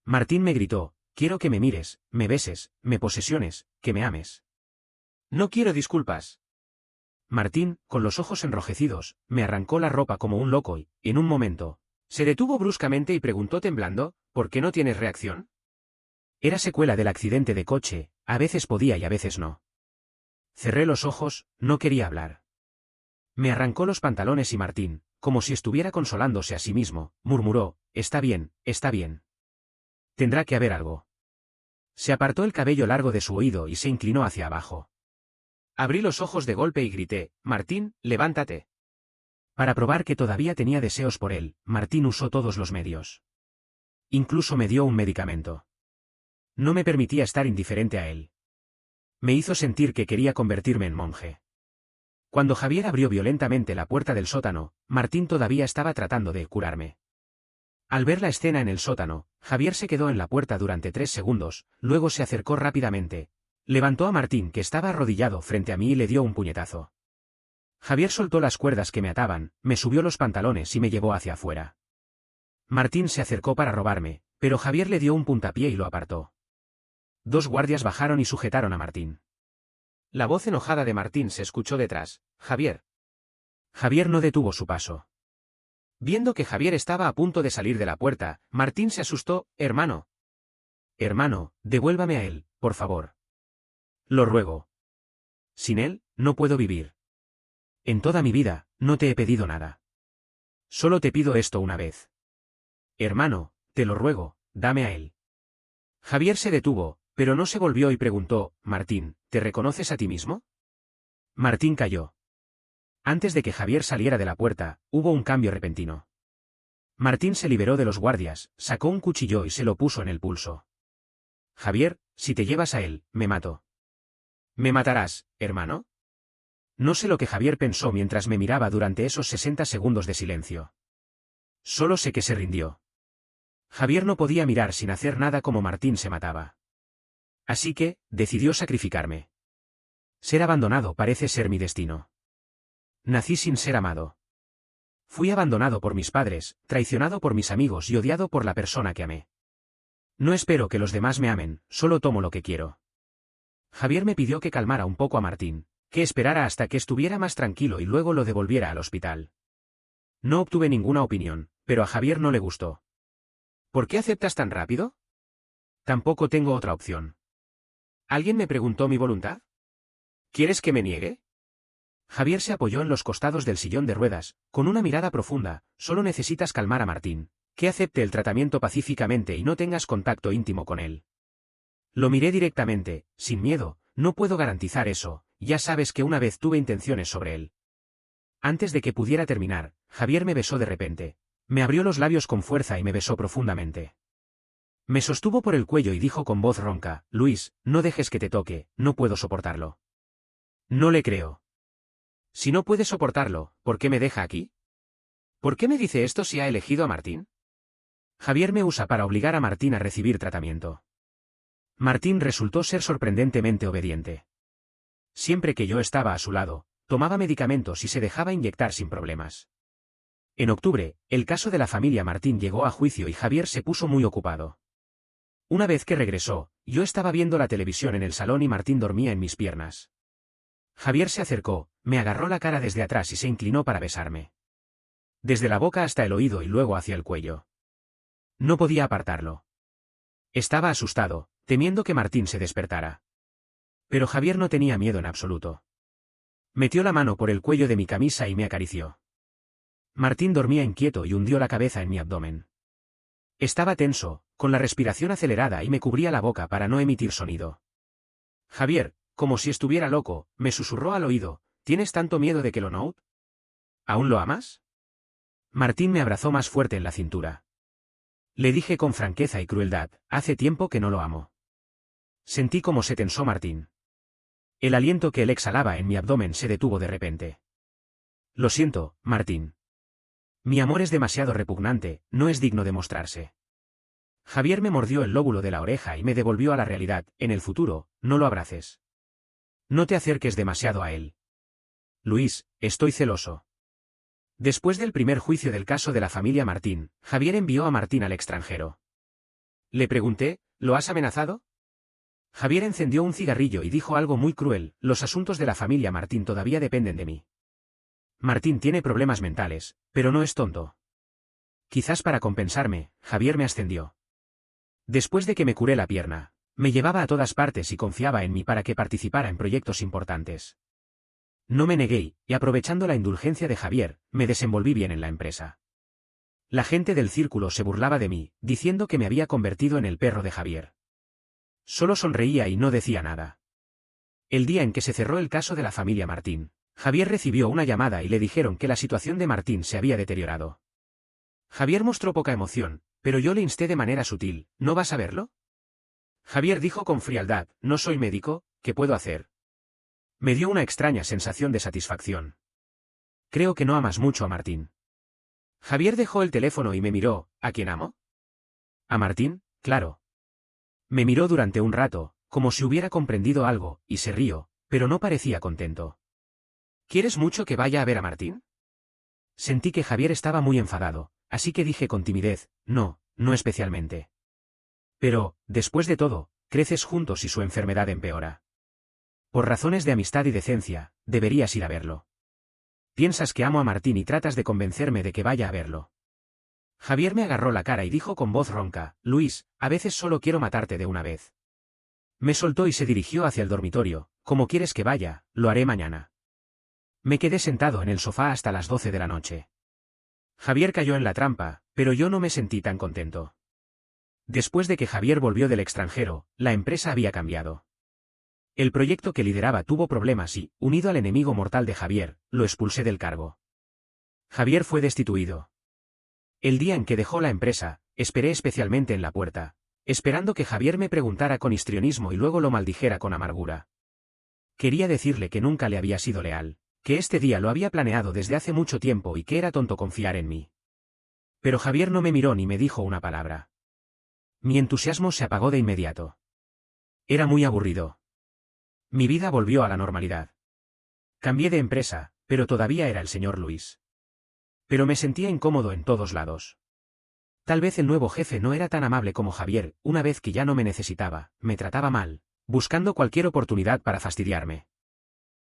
Martín me gritó, quiero que me mires, me beses, me posesiones, que me ames. No quiero disculpas. Martín, con los ojos enrojecidos, me arrancó la ropa como un loco y, en un momento, se detuvo bruscamente y preguntó temblando, ¿por qué no tienes reacción? Era secuela del accidente de coche, a veces podía y a veces no. Cerré los ojos, no quería hablar. Me arrancó los pantalones y Martín, como si estuviera consolándose a sí mismo, murmuró, está bien, está bien. Tendrá que haber algo. Se apartó el cabello largo de su oído y se inclinó hacia abajo. Abrí los ojos de golpe y grité, Martín, levántate. Para probar que todavía tenía deseos por él, Martín usó todos los medios. Incluso me dio un medicamento. No me permitía estar indiferente a él. Me hizo sentir que quería convertirme en monje. Cuando Javier abrió violentamente la puerta del sótano, Martín todavía estaba tratando de curarme. Al ver la escena en el sótano, Javier se quedó en la puerta durante 3 segundos, luego se acercó rápidamente. Levantó a Martín que estaba arrodillado frente a mí y le dio un puñetazo. Javier soltó las cuerdas que me ataban, me subió los pantalones y me llevó hacia afuera. Martín se acercó para robarme, pero Javier le dio un puntapié y lo apartó. 2 guardias bajaron y sujetaron a Martín. La voz enojada de Martín se escuchó detrás, Javier. Javier no detuvo su paso. Viendo que Javier estaba a punto de salir de la puerta, Martín se asustó, hermano. Hermano, devuélvame a él, por favor. Lo ruego. Sin él, no puedo vivir. En toda mi vida, no te he pedido nada. Solo te pido esto una vez. Hermano, te lo ruego, dame a él. Javier se detuvo, pero no se volvió y preguntó, Martín, ¿te reconoces a ti mismo? Martín calló. Antes de que Javier saliera de la puerta, hubo un cambio repentino. Martín se liberó de los guardias, sacó un cuchillo y se lo puso en el pulso. Javier, si te llevas a él, me mato. ¿Me matarás, hermano? No sé lo que Javier pensó mientras me miraba durante esos 60 segundos de silencio. Solo sé que se rindió. Javier no podía mirar sin hacer nada como Martín se mataba. Así que, decidió sacrificarme. Ser abandonado parece ser mi destino. Nací sin ser amado. Fui abandonado por mis padres, traicionado por mis amigos y odiado por la persona que amé. No espero que los demás me amen, solo tomo lo que quiero. Javier me pidió que calmara un poco a Martín, que esperara hasta que estuviera más tranquilo y luego lo devolviera al hospital. No obtuve ninguna opinión, pero a Javier no le gustó. ¿Por qué aceptas tan rápido? Tampoco tengo otra opción. ¿Alguien me preguntó mi voluntad? ¿Quieres que me niegue? Javier se apoyó en los costados del sillón de ruedas, con una mirada profunda, solo necesitas calmar a Martín, que acepte el tratamiento pacíficamente y no tengas contacto íntimo con él. Lo miré directamente, sin miedo, no puedo garantizar eso, ya sabes que una vez tuve intenciones sobre él. Antes de que pudiera terminar, Javier me besó de repente. Me abrió los labios con fuerza y me besó profundamente. Me sostuvo por el cuello y dijo con voz ronca: Luis, no dejes que te toque, no puedo soportarlo. No le creo. Si no puede soportarlo, ¿por qué me deja aquí? ¿Por qué me dice esto si ha elegido a Martín? Javier me usa para obligar a Martín a recibir tratamiento. Martín resultó ser sorprendentemente obediente. Siempre que yo estaba a su lado, tomaba medicamentos y se dejaba inyectar sin problemas. En octubre, el caso de la familia Martín llegó a juicio y Javier se puso muy ocupado. Una vez que regresó, yo estaba viendo la televisión en el salón y Martín dormía en mis piernas. Javier se acercó, me agarró la cara desde atrás y se inclinó para besarme. Desde la boca hasta el oído y luego hacia el cuello. No podía apartarlo. Estaba asustado, temiendo que Martín se despertara. Pero Javier no tenía miedo en absoluto. Metió la mano por el cuello de mi camisa y me acarició. Martín dormía inquieto y hundió la cabeza en mi abdomen. Estaba tenso, con la respiración acelerada y me cubría la boca para no emitir sonido. Javier, como si estuviera loco, me susurró al oído: ¿tienes tanto miedo de que lo note? ¿Aún lo amas? Martín me abrazó más fuerte en la cintura. Le dije con franqueza y crueldad: hace tiempo que no lo amo. Sentí cómo se tensó Martín. El aliento que él exhalaba en mi abdomen se detuvo de repente. Lo siento, Martín. Mi amor es demasiado repugnante, no es digno de mostrarse. Javier me mordió el lóbulo de la oreja y me devolvió a la realidad: en el futuro, no lo abraces. No te acerques demasiado a él. Luis, estoy celoso. Después del primer juicio del caso de la familia Martín, Javier envió a Martín al extranjero. Le pregunté: ¿lo has amenazado? Javier encendió un cigarrillo y dijo algo muy cruel: los asuntos de la familia Martín todavía dependen de mí. Martín tiene problemas mentales, pero no es tonto. Quizás para compensarme, Javier me ascendió. Después de que me curé la pierna, me llevaba a todas partes y confiaba en mí para que participara en proyectos importantes. No me negué, y aprovechando la indulgencia de Javier, me desenvolví bien en la empresa. La gente del círculo se burlaba de mí, diciendo que me había convertido en el perro de Javier. Solo sonreía y no decía nada. El día en que se cerró el caso de la familia Martín, Javier recibió una llamada y le dijeron que la situación de Martín se había deteriorado. Javier mostró poca emoción, pero yo le insté de manera sutil: ¿no vas a verlo? Javier dijo con frialdad: no soy médico, ¿qué puedo hacer? Me dio una extraña sensación de satisfacción. Creo que no amas mucho a Martín. Javier dejó el teléfono y me miró: ¿a quién amo? A Martín, claro. Me miró durante un rato, como si hubiera comprendido algo, y se rió, pero no parecía contento. ¿Quieres mucho que vaya a ver a Martín? Sentí que Javier estaba muy enfadado, así que dije con timidez: no, no especialmente. Pero, después de todo, creces juntos y su enfermedad empeora. Por razones de amistad y decencia, deberías ir a verlo. Piensas que amo a Martín y tratas de convencerme de que vaya a verlo. Javier me agarró la cara y dijo con voz ronca: Luis, a veces solo quiero matarte de una vez. Me soltó y se dirigió hacia el dormitorio: ¿cómo quieres que vaya? Lo haré mañana. Me quedé sentado en el sofá hasta las 12 de la noche. Javier cayó en la trampa, pero yo no me sentí tan contento. Después de que Javier volvió del extranjero, la empresa había cambiado. El proyecto que lideraba tuvo problemas y, unido al enemigo mortal de Javier, lo expulsé del cargo. Javier fue destituido. El día en que dejó la empresa, esperé especialmente en la puerta, esperando que Javier me preguntara con histrionismo y luego lo maldijera con amargura. Quería decirle que nunca le había sido leal, que este día lo había planeado desde hace mucho tiempo y que era tonto confiar en mí. Pero Javier no me miró ni me dijo una palabra. Mi entusiasmo se apagó de inmediato. Era muy aburrido. Mi vida volvió a la normalidad. Cambié de empresa, pero todavía era el señor Luis. Pero me sentía incómodo en todos lados. Tal vez el nuevo jefe no era tan amable como Javier: una vez que ya no me necesitaba, me trataba mal, buscando cualquier oportunidad para fastidiarme.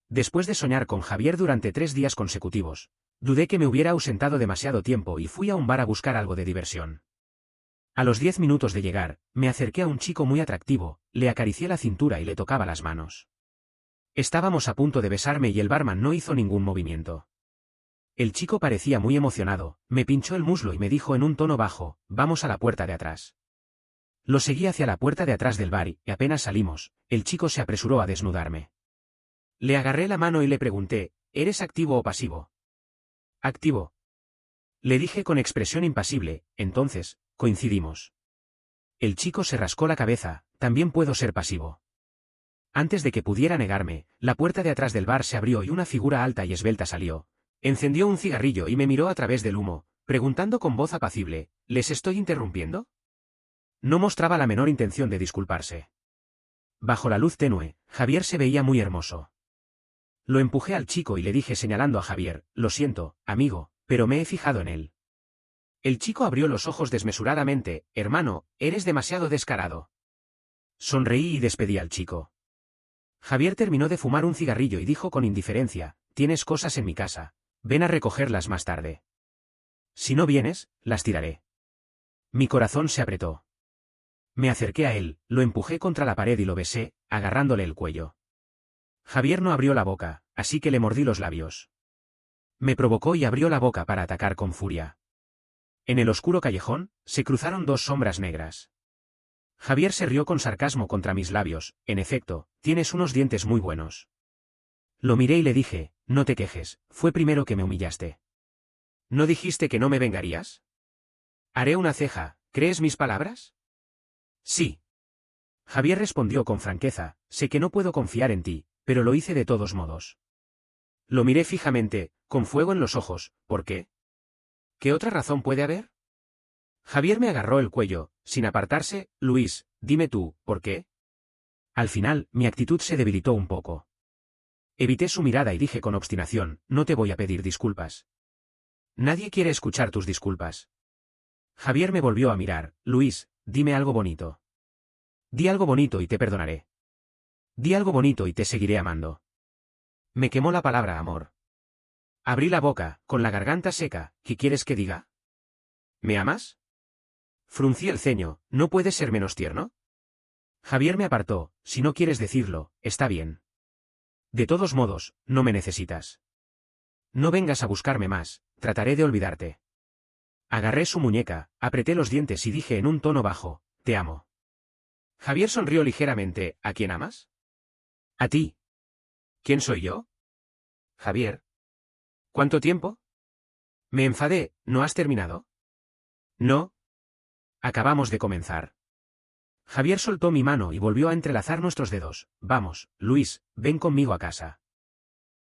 Después de soñar con Javier durante 3 días consecutivos, dudé que me hubiera ausentado demasiado tiempo y fui a un bar a buscar algo de diversión. A los 10 minutos de llegar, me acerqué a un chico muy atractivo, le acaricié la cintura y le tocaba las manos. Estábamos a punto de besarme y el barman no hizo ningún movimiento. El chico parecía muy emocionado, me pinchó el muslo y me dijo en un tono bajo: vamos a la puerta de atrás. Lo seguí hacia la puerta de atrás del bar y, apenas salimos, el chico se apresuró a desnudarme. Le agarré la mano y le pregunté: ¿eres activo o pasivo? Activo. Le dije con expresión impasible, entonces, coincidimos. El chico se rascó la cabeza, también puedo ser pasivo. Antes de que pudiera negarme, la puerta de atrás del bar se abrió y una figura alta y esbelta salió. Encendió un cigarrillo y me miró a través del humo, preguntando con voz apacible, ¿les estoy interrumpiendo? No mostraba la menor intención de disculparse. Bajo la luz tenue, Javier se veía muy hermoso. Lo empujé al chico y le dije señalando a Javier, lo siento, amigo, pero me he fijado en él. El chico abrió los ojos desmesuradamente, hermano, eres demasiado descarado. Sonreí y despedí al chico. Javier terminó de fumar un cigarrillo y dijo con indiferencia, tienes cosas en mi casa, ven a recogerlas más tarde. Si no vienes, las tiraré. Mi corazón se apretó. Me acerqué a él, lo empujé contra la pared y lo besé, agarrándole el cuello. Javier no abrió la boca, así que le mordí los labios. Me provocó y abrió la boca para atacar con furia. En el oscuro callejón, se cruzaron dos sombras negras. Javier se rió con sarcasmo contra mis labios, en efecto, tienes unos dientes muy buenos. Lo miré y le dije, no te quejes, fue primero que me humillaste. ¿No dijiste que no me vengarías? Haré una ceja, ¿crees mis palabras? Sí. Javier respondió con franqueza, sé que no puedo confiar en ti, pero lo hice de todos modos. Lo miré fijamente, con fuego en los ojos, ¿por qué? ¿Qué otra razón puede haber? Javier me agarró el cuello, sin apartarse, Luis, dime tú, ¿por qué? Al final, mi actitud se debilitó un poco. Evité su mirada y dije con obstinación, no te voy a pedir disculpas. Nadie quiere escuchar tus disculpas. Javier me volvió a mirar, Luis, dime algo bonito. Di algo bonito y te perdonaré. Di algo bonito y te seguiré amando. Me quemó la palabra amor. Abrí la boca, con la garganta seca, ¿qué quieres que diga? ¿Me amas? Fruncí el ceño, ¿no puedes ser menos tierno? Javier me apartó, si no quieres decirlo, está bien. De todos modos, no me necesitas. No vengas a buscarme más, trataré de olvidarte. Agarré su muñeca, apreté los dientes y dije en un tono bajo, te amo. Javier sonrió ligeramente, ¿a quién amas? A ti. ¿Quién soy yo? Javier. ¿Cuánto tiempo? Me enfadé, ¿no has terminado? No. Acabamos de comenzar. Javier soltó mi mano y volvió a entrelazar nuestros dedos. Vamos, Luis, ven conmigo a casa.